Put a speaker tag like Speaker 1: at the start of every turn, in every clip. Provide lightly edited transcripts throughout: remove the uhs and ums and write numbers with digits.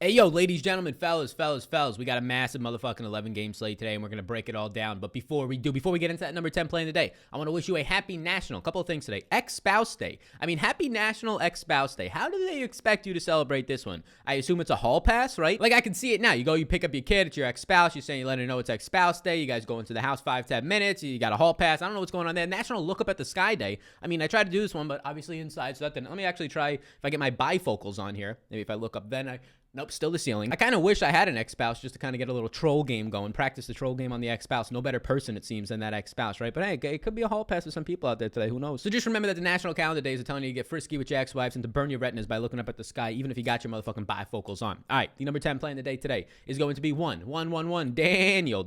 Speaker 1: Hey, yo, ladies, gentlemen, fellas, we got a massive motherfucking 11 game slate today, and we're going to break it all down. But before we get into that number 10 play of the day, I want to wish you a happy national, couple of things today, ex-spouse day. Happy national ex-spouse day. How do they expect you to celebrate this one? I assume it's a hall pass, right? Like, I can see it now. You pick up your kid, it's your ex-spouse, you're saying you let her know it's ex-spouse day, you guys go into the house 5-10 minutes, you got a hall pass. I don't know what's going on there. National look up at the sky day. I tried to do this one, but obviously inside, so that didn't. Let me actually try, if I get my bifocals on here, maybe if I look up then, nope, still the ceiling. I kind of wish I had an ex-spouse just to kind of get a little troll game going, practice the troll game on the ex-spouse. No better person, it seems, than that ex-spouse, right? But hey, it could be a hall pass for some people out there today. Who knows? So just remember that the national calendar days are telling you to get frisky with your ex-wives and to burn your retinas by looking up at the sky, even if you got your motherfucking bifocals on. All right, the number 10 play in the day today is going to be Daniel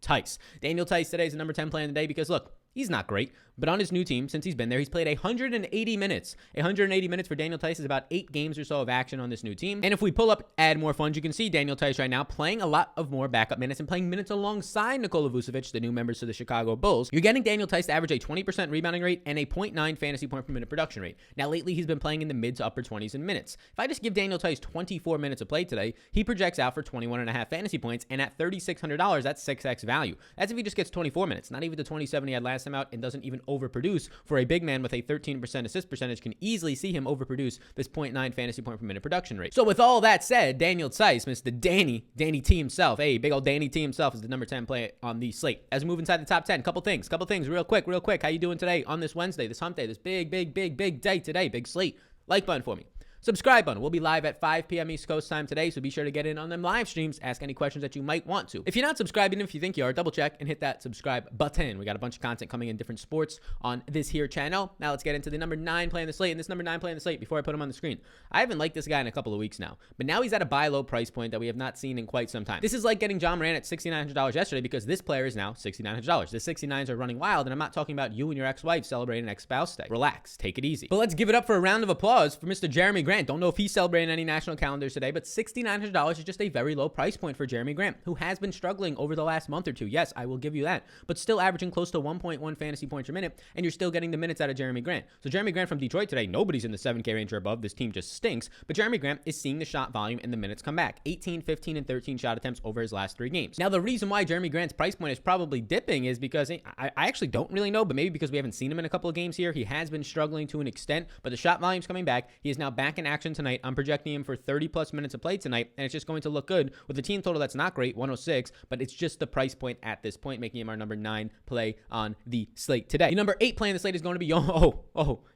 Speaker 1: Tice. Daniel Tice today is the number 10 play in the day because, look, he's not great, but on his new team, since he's been there, he's played 180 minutes. 180 minutes for Daniel Tice is about 8 games or so of action on this new team. And if we pull up Add More Funds, you can see Daniel Tice right now playing a lot of more backup minutes and playing minutes alongside Nikola Vucevic, the new members to the Chicago Bulls. You're getting Daniel Tice to average a 20% rebounding rate and a 0.9 fantasy point per minute production rate. Now, lately, he's been playing in the mid to upper 20s in minutes. If I just give Daniel Tice 24 minutes of play today, he projects out for 21.5 fantasy points, and at $3,600, that's 6x value. That's if he just gets 24 minutes, not even the 27 he had last time out, and doesn't even overproduce. For a big man with a 13% assist percentage, can easily see him overproduce this 0.9 fantasy point per minute production rate. So with all that said, Daniel Tice, Mr. Danny T himself, hey, big old Danny T himself is the number 10 play on the slate. As we move inside the top 10, couple things real quick. How you doing today on this Wednesday, this hump day, this big day today, big slate? Like button for me. Subscribe button. We'll be live at 5 p.m. East Coast time today, so be sure to get in on them live streams. Ask any questions that you might want to. If you're not subscribed, even if you think you are, double check and hit that subscribe button. We got a bunch of content coming in different sports on this here channel. Now let's get into the number 9 play in the slate. And this number 9 play in the slate, before I put him on the screen, I haven't liked this guy in a couple of weeks now, but now he's at a buy low price point that we have not seen in quite some time. This is like getting John Moran at $6,900 yesterday, because this player is now $6,900. The 69s are running wild, and I'm not talking about you and your ex-wife celebrating ex-spouse day. Relax, take it easy. But let's give it up for a round of applause for Mr. Jeremy Grant. Don't know if he celebrated any national calendars today, but $6,900 is just a very low price point for Jeremy Grant, who has been struggling over the last month or two. Yes, I will give you that, but still averaging close to 1.1 fantasy points per minute, and you're still getting the minutes out of Jeremy Grant. So Jeremy Grant from Detroit today, nobody's in the 7K range or above. This team just stinks, but Jeremy Grant is seeing the shot volume and the minutes come back. 18, 15, and 13 shot attempts over his last 3 games. Now, the reason why Jeremy Grant's price point is probably dipping is because I actually don't really know, but maybe because we haven't seen him in a couple of games here. He has been struggling to an extent, but the shot volume's coming back. He is now back in action tonight. I'm projecting him for 30 plus minutes of play tonight, and it's just going to look good with a team total that's not great, 106, but it's just the price point at this point, making him our number 9 play on the slate today. The number 8 play on the slate is going to be,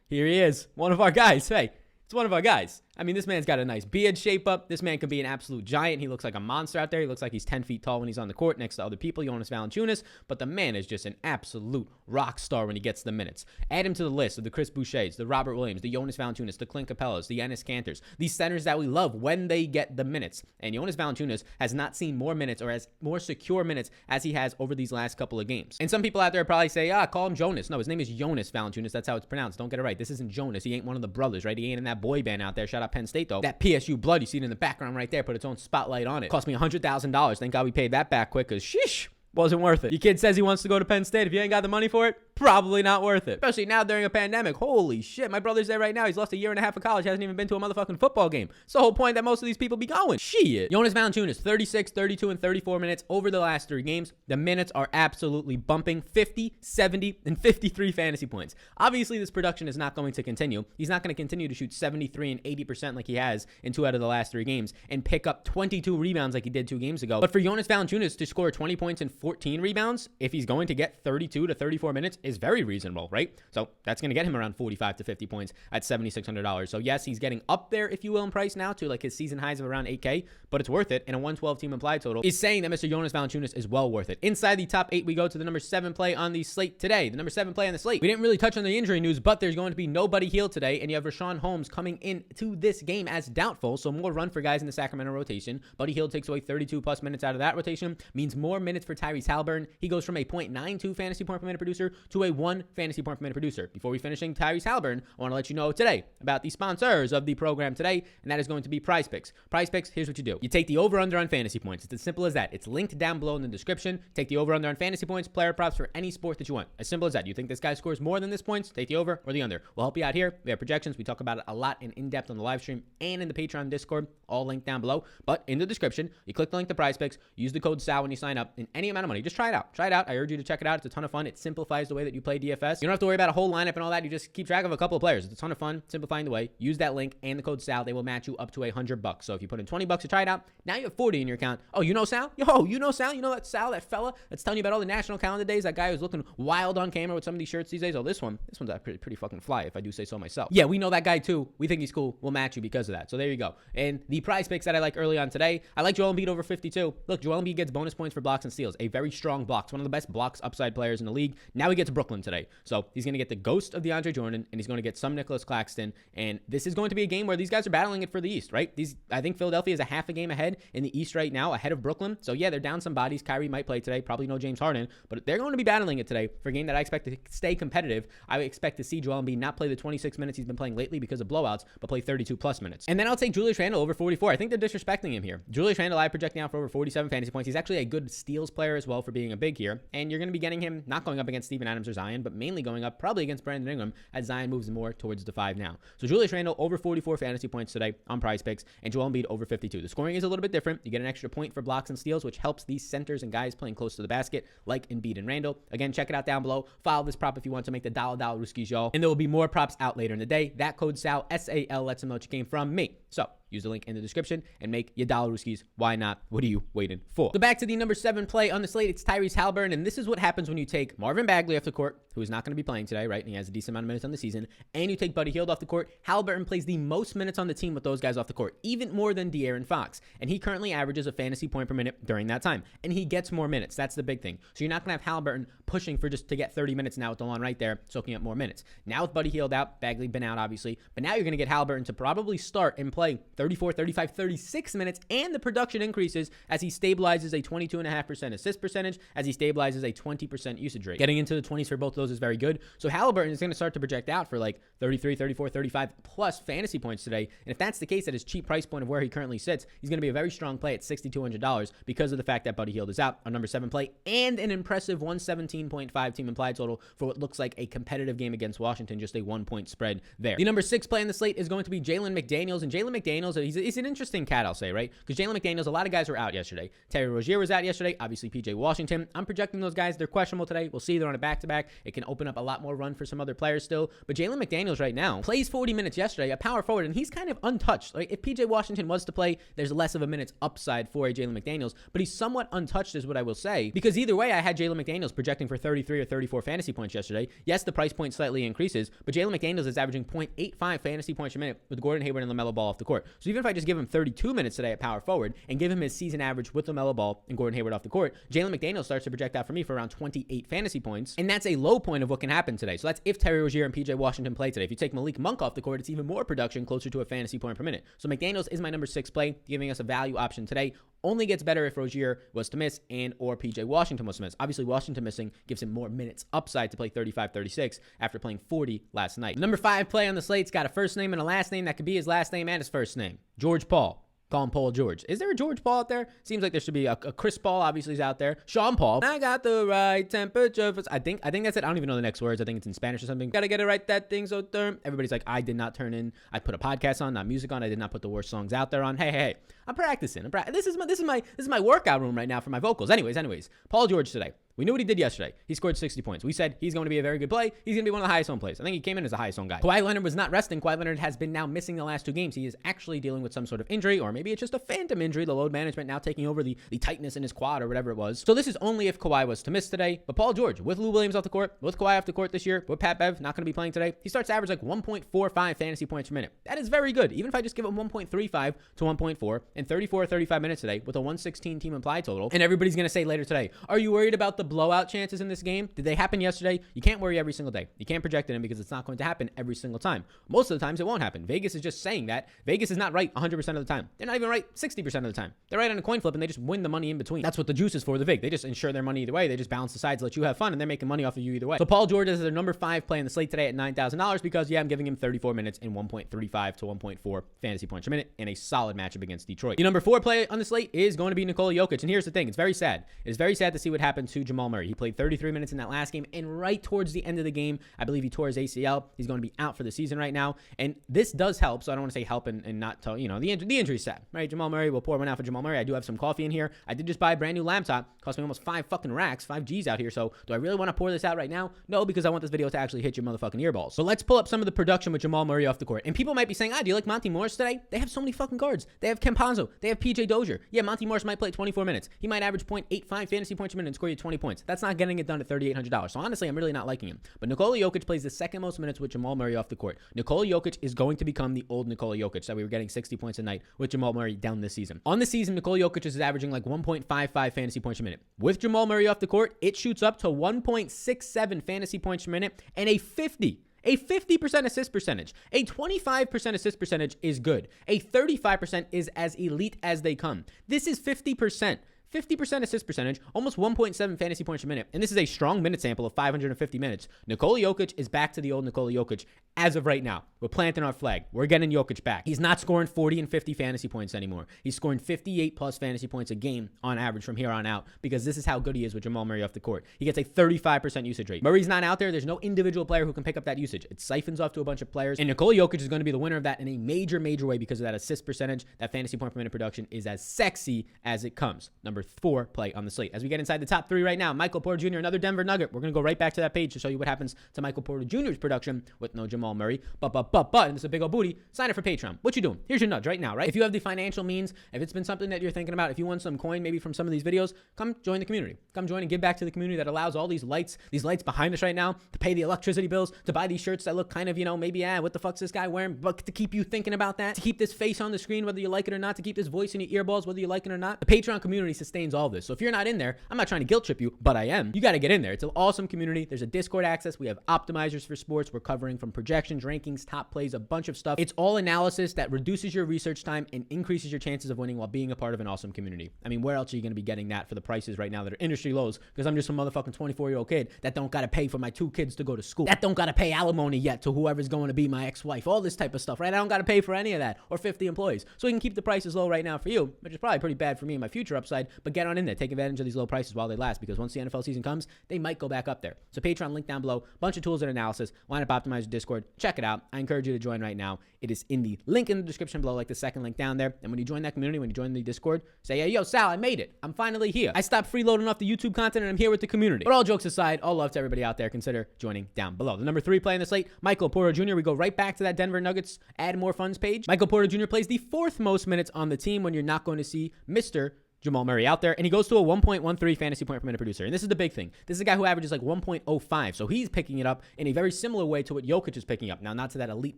Speaker 1: here he is, one of our guys. Hey, it's one of our guys. This man's got a nice beard shape up. This man could be an absolute giant. He looks like a monster out there. He looks like he's 10 feet tall when he's on the court next to other people, Jonas Valanciunas, but the man is just an absolute rock star when he gets the minutes. Add him to the list of the Chris Bouchers, the Robert Williams, the Jonas Valanciunas, the Clint Capellas, the Enes Kantors, these centers that we love when they get the minutes. And Jonas Valanciunas has not seen more minutes or has more secure minutes as he has over these last couple of games. And some people out there probably say, call him Jonas. No, his name is Jonas Valanciunas. That's how it's pronounced. Don't get it right. This isn't Jonas. He ain't one of the brothers, right? He ain't in that boy band out there. Shout out Penn State, though. That PSU blood, you see it in the background right there, put its own spotlight on it. Cost me $100,000. Thank God we paid that back quick, because sheesh, wasn't worth it. Your kid says he wants to go to Penn State. If you ain't got the money for it, probably not worth it. Especially now during a pandemic. Holy shit. My brother's there right now. He's lost a year and a half of college. Hasn't even been to a motherfucking football game. It's the whole point that most of these people be going. Shit. Jonas Valanciunas, 36, 32, and 34 minutes over the last 3 games. The minutes are absolutely bumping. 50, 70, and 53 fantasy points. Obviously, this production is not going to continue. He's not going to continue to shoot 73 and 80% like he has in 2 out of the last 3 games and pick up 22 rebounds like he did 2 games ago. But for Jonas Valanciunas to score 20 points and 14 rebounds, if he's going to get 32 to 34 minutes, is very reasonable, right? So that's going to get him around 45 to 50 points at $7,600. So yes, he's getting up there, if you will, in price now to like his season highs of around 8K, but it's worth it. And a 112 team implied total is saying that Mr. Jonas Valanciunas is well worth it. Inside the top 8, we go to the number 7 play on the slate today. The number 7 play on the slate. We didn't really touch on the injury news, but there's going to be nobody healed today, and you have Rashawn Holmes coming into this game as doubtful, so more run for guys in the Sacramento rotation. Buddy Hield takes away 32 plus minutes out of that rotation, means more minutes for Tyrese Haliburton. He goes from a .92 fantasy point per minute producer to to a 1 fantasy point per minute producer. Before we finishing Tyrese Halliburton, I want to let you know today about the sponsors of the program today, and that is going to be Prize Picks. Prize Picks, here's what you do. You take the over-under on fantasy points. It's as simple as that. It's linked down below in the description. Take the over-under on fantasy points, player props for any sport that you want. As simple as that. You think this guy scores more than this points? Take the over or the under. We'll help you out here. We have projections. We talk about it a lot and in-depth on the live stream and in the Patreon Discord, all linked down below. But in the description, you click the link to Prize Picks, use the code SAL when you sign up in any amount of money. Just try it out. Try it out. I urge you to check it out. It's a ton of fun. It simplifies the way that you play DFS. You don't have to worry about a whole lineup and all that. You just keep track of a couple of players. It's a ton of fun, simplifying the way. Use that link and the code SAL. They will match you up to $100. So if you put in $20 to try it out, now you have 40 in your account. Oh, you know Sal? Yo, you know Sal? You know that Sal, that fella that's telling you about all the national calendar days? That guy who's looking wild on camera with some of these shirts these days? Oh, this one's pretty fucking fly, if I do say so myself. Yeah, we know that guy too. We think he's cool. We'll match you because of that. So there you go. And the Prize Picks that I like early on today, I like Joel Embiid over 52. Look, Joel Embiid gets bonus points for blocks and steals. A very strong blocks. One of the best blocks upside players in the league. Now he gets Brooklyn today. So he's going to get the ghost of DeAndre Jordan, and he's going to get some Nicholas Claxton. And this is going to be a game where these guys are battling it for the East, right? I think Philadelphia is a half a game ahead in the East right now, ahead of Brooklyn. So yeah, they're down some bodies. Kyrie might play today. Probably no James Harden, but they're going to be battling it today for a game that I expect to stay competitive. I expect to see Joel Embiid not play the 26 minutes he's been playing lately because of blowouts, but play 32 plus minutes. And then I'll take Julius Randle over 44. I think they're disrespecting him here. Julius Randle, I projecting out for over 47 fantasy points. He's actually a good steals player as well for being a big here. And you're going to be getting him not going up against Steven Adams or Zion, but mainly going up probably against Brandon Ingram as Zion moves more towards the 5 now. So Julius Randle over 44 fantasy points today on Prize Picks, and Joel Embiid over 52. The scoring is a little bit different. You get an extra point for blocks and steals, which helps these centers and guys playing close to the basket like Embiid and Randle. Again, check it out down below. Follow this prop if you want to make the dollar Ruskies, y'all. And there will be more props out later in the day. That code SAL, SAL, lets them know what you came from me. So use the link in the description and make your dollar Ruskies. Why not? What are you waiting for? So back to the number 7 play on the slate. It's Tyrese Halliburton, and this is what happens when you take Marvin Bagley off the court, who is not going to be playing today, right? And he has a decent amount of minutes on the season, and you take Buddy Hield off the court. Halliburton plays the most minutes on the team with those guys off the court, even more than De'Aaron Fox, and he currently averages a fantasy point per minute during that time, and he gets more minutes. That's the big thing. So you're not going to have Halliburton pushing for just to get 30 minutes now with DeLon right there, soaking up more minutes. Now with Buddy Hield out, Bagley been out, obviously, but now you're going to get Halliburton to probably start and play 34, 35, 36 minutes, and the production increases as he stabilizes a 22.5% assist percentage, as he stabilizes a 20% usage rate. Getting into the 20s for both of those is very good. So Halliburton is going to start to project out for like 33, 34, 35 plus fantasy points today. And if that's the case at his cheap price point of where he currently sits, he's going to be a very strong play at $6,200 because of the fact that Buddy Hield is out on number 7 play and an impressive 117.5 team implied total for what looks like a competitive game against Washington, just a 1-point spread there. The number 6 play on the slate is going to be Jalen McDaniels, and Jalen McDaniels, he's an interesting cat, I'll say, right? Because Jalen McDaniels, a lot of guys were out yesterday. Terry Rozier was out yesterday. Obviously, PJ Washington. I'm projecting those guys. They're questionable today. We'll see. They're on a back-to-back. It can open up a lot more run for some other players still. But Jalen McDaniels right now plays 40 minutes yesterday, a power forward, and he's kind of untouched. Like, if PJ Washington was to play, there's less of a minutes upside for a Jalen McDaniels, but he's somewhat untouched is what I will say, because either way, I had Jalen McDaniels projecting for 33 or 34 fantasy points yesterday. Yes, the price point slightly increases, but Jalen McDaniels is averaging 0.85 fantasy points per minute with Gordon Hayward and LaMelo Ball off the court. So even if I just give him 32 minutes today at power forward and give him his season average with LaMelo Ball and Gordon Hayward off the court, Jalen McDaniels starts to project out for me for around 28 fantasy points, and that's a low point of what can happen today. So that's if Terry Rozier and PJ Washington play today. If you take Malik Monk off the court, it's even more production, closer to a fantasy point per minute. So McDaniels is my number 6 play, giving us a value option today. Only gets better if Rozier was to miss and or PJ Washington was to miss. Obviously, Washington missing gives him more minutes upside to play 35-36 after playing 40 last night. Number 5 play on the slate's got a first name and a last name that could be his last name and his first name. George Paul. Call him Paul George. Is there a George Paul out there? Seems like there should be a Chris Paul, obviously, is out there. Sean Paul. I got the right temperature. I think that's it. I don't even know the next words. I think it's in Spanish or something. Gotta get it right. That thing so term. Everybody's like, I did not turn in. I put a podcast on, not music on. I did not put the worst songs out there on. Hey. I'm practicing. This is my workout room right now for my vocals. Anyways. Paul George today. We knew what he did yesterday. He scored 60 points. We said he's going to be a very good play. He's going to be one of the highest owned plays. I think he came in as a highest owned guy. Kawhi Leonard was not resting. Kawhi Leonard has been now missing the last 2 games. He is actually dealing with some sort of injury, or maybe it's just a phantom injury. The load management now taking over the tightness in his quad or whatever it was. So this is only if Kawhi was to miss today. But Paul George, with Lou Williams off the court, with Kawhi off the court this year, with Pat Bev not going to be playing today, he starts to average like 1.45 fantasy points per minute. That is very good. Even if I just give him 1.35 to 1.4 in 34 or 35 minutes today with a 116 team implied total. And everybody's going to say later today, are you worried about the blowout chances in this game, did they happen yesterday? You can't worry every single day. You can't project it in because it's not going to happen every single time. Most of the times it won't happen. Vegas is just saying that. Vegas is not right 100% of the time. They're not even right 60% of the time. They're right on a coin flip and they just win the money in between. That's what the juice is for the VIG. They just insure their money either way. They just balance the sides, let you have fun, and they're making money off of you either way. So Paul George is their number 5 play in the slate today at $9,000 because, yeah, I'm giving him 34 minutes in 1.35 to 1.4 fantasy points per minute in a solid matchup against Detroit. The number 4 play on the slate is going to be Nikola Jokic. And here's the thing. It's very sad. It is very sad to see what happened to Jamal Murray. He played 33 minutes in that last game, and right towards the end of the game, I believe he tore his ACL. He's going to be out for the season right now. And this does help, so I don't want to say help and not tell, the injury's sad, right? Jamal Murray, we'll pour one out for Jamal Murray. I do have some coffee in here. I did just buy a brand new laptop. Cost me almost 5 fucking racks, 5 G's out here. So do I really want to pour this out right now? No, because I want this video to actually hit your motherfucking earballs. So let's pull up some of the production with Jamal Murray off the court. And people might be saying, do you like Monty Morris today? They have so many fucking guards. They have Campazzo. They have PJ Dozier. Yeah, Monty Morris might play 24 minutes. He might average 0.85 fantasy points per minute and score you 20 points. That's not getting it done at $3,800. So honestly, I'm really not liking him. But Nikola Jokic plays the second most minutes with Jamal Murray off the court. Nikola Jokic is going to become the old Nikola Jokic that we were getting 60 points a night with Jamal Murray down this season. On the season, Nikola Jokic is averaging like 1.55 fantasy points per minute. With Jamal Murray off the court, it shoots up to 1.67 fantasy points per minute and a 50% assist percentage. A 25% assist percentage is good. A 35% is as elite as they come. This is 50%. 50% assist percentage, almost 1.7 fantasy points per minute. And this is a strong minute sample of 550 minutes. Nikola Jokic is back to the old Nikola Jokic as of right now. We're planting our flag. We're getting Jokic back. He's not scoring 40 and 50 fantasy points anymore. He's scoring 58 plus fantasy points a game on average from here on out because this is how good he is with Jamal Murray off the court. He gets a 35% usage rate. Murray's not out there. There's no individual player who can pick up that usage. It siphons off to a bunch of players. And Nikola Jokic is going to be the winner of that in a major, major way because of that assist percentage. That fantasy point per minute production is as sexy as it comes. Number 4 play on the slate. As we get inside the top 3 right now, Michael Porter Jr., another Denver Nugget. We're going to go right back to that page to show you what happens to Michael Porter Jr.'s production with no Jamal Murray. But, and this is a big old booty. Sign up for Patreon. What you doing? Here's your nudge right now, right? If you have the financial means, if it's been something that you're thinking about, if you want some coin maybe from some of these videos, come join the community. Come join and give back to the community that allows all these lights behind us right now to pay the electricity bills, to buy these shirts that look kind of, maybe, what the fuck's this guy wearing? But to keep you thinking about that, to keep this face on the screen, whether you like it or not, to keep this voice in your earballs, whether you like it or not. The Patreon community sustains all this. So if you're not in there, I'm not trying to guilt trip you, but I am. You got to get in there. It's an awesome community. There's a Discord access. We have optimizers for sports. We're covering from projections, rankings, top plays, a bunch of stuff. It's all analysis that reduces your research time and increases your chances of winning while being a part of an awesome community. I mean, where else are you going to be getting that for the prices right now that are industry lows? Because I'm just some motherfucking 24-year-old kid that don't got to pay for my 2 kids to go to school. That don't got to pay alimony yet to whoever's going to be my ex-wife. All this type of stuff, right? I don't got to pay for any of that or 50 employees. So we can keep the prices low right now for you, which is probably pretty bad for me and my future upside, but get on in there. Take advantage of these low prices while they last because once the NFL season comes, they might go back up there. So Patreon, link down below, bunch of tools and analysis, lineup optimizer, Discord, check it out. I encourage you to join right now. It is in the link in the description below, like the second link down there. And when you join that community, when you join the Discord, say, hey, yo, Sal, I made it. I'm finally here. I stopped freeloading off the YouTube content and I'm here with the community. But all jokes aside, all love to everybody out there. Consider joining down below. The number 3 play in the slate, Michael Porter Jr. We go right back to that Denver Nuggets add more funds page. Michael Porter Jr. plays the 4th most minutes on the team when you're not going to see Mr. Jamal Murray out there, and he goes to a 1.13 fantasy point per minute producer. And this is the big thing. This is a guy who averages like 1.05. So he's picking it up in a very similar way to what Jokic is picking up. Now, not to that elite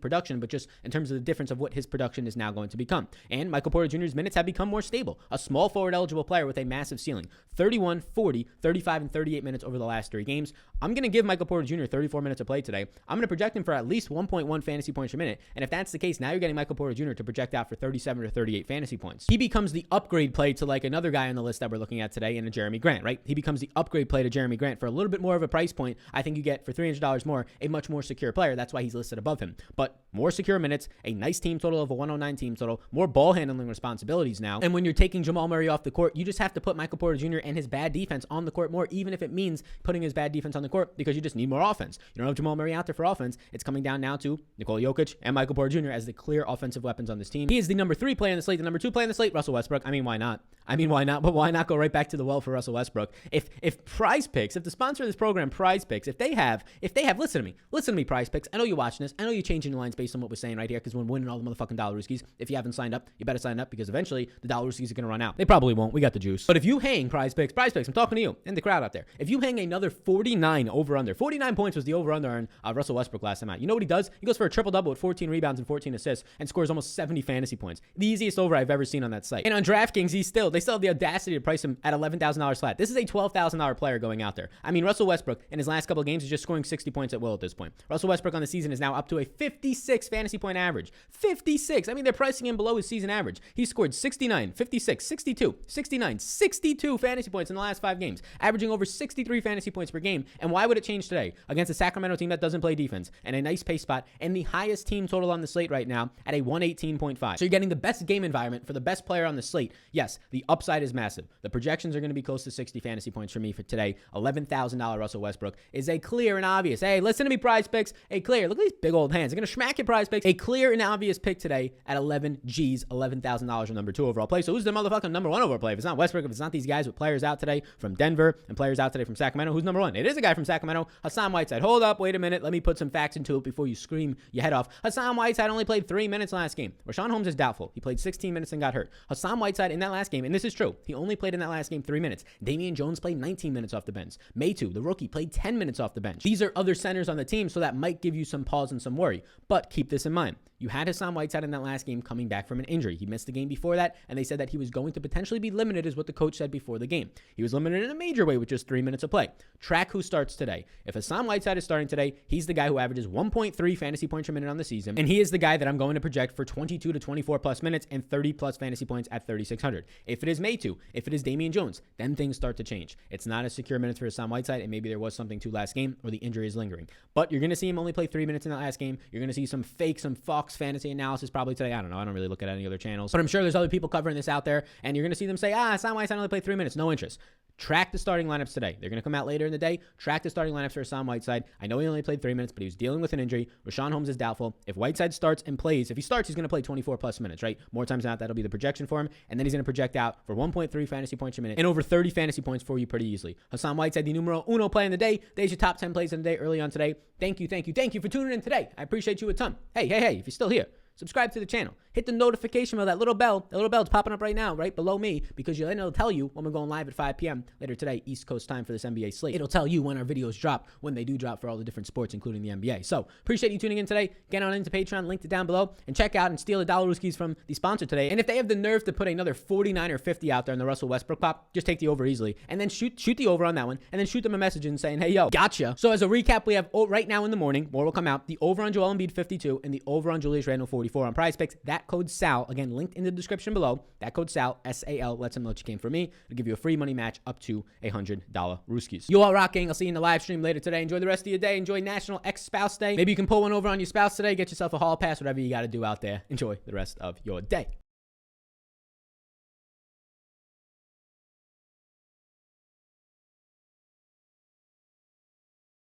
Speaker 1: production, but just in terms of the difference of what his production is now going to become. And Michael Porter Jr.'s minutes have become more stable. A small forward eligible player with a massive ceiling. 31, 40, 35, and 38 minutes over the last 3 games. I'm going to give Michael Porter Jr. 34 minutes of play today. I'm going to project him for at least 1.1 fantasy points per minute. And if that's the case, now you're getting Michael Porter Jr. to project out for 37 or 38 fantasy points. He becomes the upgrade play to like another guy on the list that we're looking at today in a Jeremy Grant, right? He becomes the upgrade play to Jeremy Grant for a little bit more of a price point. I think you get for $300 more, a much more secure player. That's why he's listed above him. But more secure minutes, a nice team total of a 109 team total, more ball handling responsibilities now. And when you're taking Jamal Murray off the court, you just have to put Michael Porter Jr. and his bad defense on the court more, even if it means putting his bad defense on the court because you just need more offense. You don't have Jamal Murray out there for offense. It's coming down now to Nikola Jokic and Michael Porter Jr. as the clear offensive weapons on this team. He is the number 3 play in the slate. The number 2 play in the slate, Russell Westbrook. I mean, why not? But why not go right back to the well for Russell Westbrook? If Prize Picks, if the sponsor of this program, Prize Picks, if they have, listen to me, Prize Picks. I know you're watching this. I know you're changing the lines based on what we're saying right here because we're winning all the motherfucking dollar rooskies. If you haven't signed up, you better sign up because eventually the dollar rooskies are going to run out. They probably won't. We got the juice. But if you hang Prize Picks, I'm talking to you and the crowd out there. If you hang another 49 over under, 49 points was the over under on Russell Westbrook last time out. You know what he does? He goes for a triple double with 14 rebounds and 14 assists and scores almost 70 fantasy points. The easiest over I've ever seen on that site. And on DraftKings, they still still have the audacity to price him at $11,000 flat. This is a $12,000 player going out there. I mean, Russell Westbrook in his last couple of games is just scoring 60 points at will at this point. Russell Westbrook on the season is now up to a 56 fantasy point average. 56. I mean, they're pricing him below his season average. He scored 69, 56, 62, 69, 62 fantasy points in the last 5 games, averaging over 63 fantasy points per game. And why would it change today against a Sacramento team that doesn't play defense and a nice pace spot and the highest team total on the slate right now at a 118.5? So you're getting the best game environment for the best player on the slate. Yes, the upside is massive. The projections are going to be close to 60 fantasy points for me for today. $11,000 Russell Westbrook is a clear and obvious. Hey, listen to me, Prize Picks. A clear. Look at these big old hands. They're going to smack your Prize Picks. A clear and obvious pick today at 11 G's, $11,000 or number 2 overall play. So who's the motherfucking number 1 overall play? If it's not Westbrook, if it's not these guys with players out today from Denver and players out today from Sacramento, who's number 1? It is a guy from Sacramento, Hassan Whiteside. Hold up, wait a minute. Let me put some facts into it before you scream your head off. Hassan Whiteside only played 3 minutes last game. Rashawn Holmes is doubtful. He played 16 minutes and got hurt. Hassan Whiteside in that last game, and this is true, he only played in that last game 3 minutes. Damian Jones played 19 minutes off the bench. Maytu, the rookie, played 10 minutes off the bench. These are other centers on the team, so that might give you some pause and some worry. But keep this in mind. You had Hassan Whiteside in that last game coming back from an injury. He missed the game before that, and they said that he was going to potentially be limited, is what the coach said before the game. He was limited in a major way with just 3 minutes of play. Track who starts today. If Hassan Whiteside is starting today, he's the guy who averages 1.3 fantasy points per minute on the season, and he is the guy that I'm going to project for 22 to 24 plus minutes and 30 plus fantasy points at 3,600. If it is Maytu, if it is Damian Jones, then things start to change. It's not a secure minutes for Hassan Whiteside, and maybe there was something to last game or the injury is lingering. But you're going to see him only play 3 minutes in that last game. You're going to see some Fox fantasy analysis probably today. I don't know. I don't really look at any other channels, but I'm sure there's other people covering this out there, and you're going to see them say, Hassan Whiteside only played 3 minutes. No interest. Track the starting lineups today. They're going to come out later in the day. Track the starting lineups for Hassan Whiteside. I know he only played 3 minutes, but he was dealing with an injury. Rashawn Holmes is doubtful. If Whiteside starts and plays, if he starts, he's going to play 24 plus minutes, right? More times than not, that'll be the projection for him. And then he's going to project out for 1.3 fantasy points per minute and over 30 fantasy points for you pretty easily. Hassan Whiteside, the numero uno play in the day. There's your top 10 plays in the day early on today. Thank you for tuning in today. I appreciate you a ton. Hey, if you're still here, subscribe to the channel. Hit the notification bell, that little bell. The little bell's popping up right now, right below me, because then it'll tell you when we're going live at 5 p.m. later today, East Coast time for this NBA slate. It'll tell you when our videos drop, when they do drop for all the different sports, including the NBA. So appreciate you tuning in today. Get on into Patreon, linked it down below, and check out and steal the dollar Ruskies from the sponsor today. And if they have the nerve to put another 49 or 50 out there in the Russell Westbrook pop, just take the over easily, and then shoot the over on that one, and then shoot them a message and saying, hey, yo, gotcha. So as a recap, we have right now in the morning, more will come out, the over on Joel Embiid 52 and the over on Julius Randle 44 on Prize Picks. That code SAL, again, linked in the description below. That code SAL, S-A-L, lets them know what you came for me. It'll give you a free money match up to $100 Ruskies. You all rocking. I'll see you in the live stream later today. Enjoy the rest of your day. Enjoy National Ex-Spouse Day. Maybe you can pull one over on your spouse today. Get yourself a hall pass, whatever you got to do out there. Enjoy the rest of your day.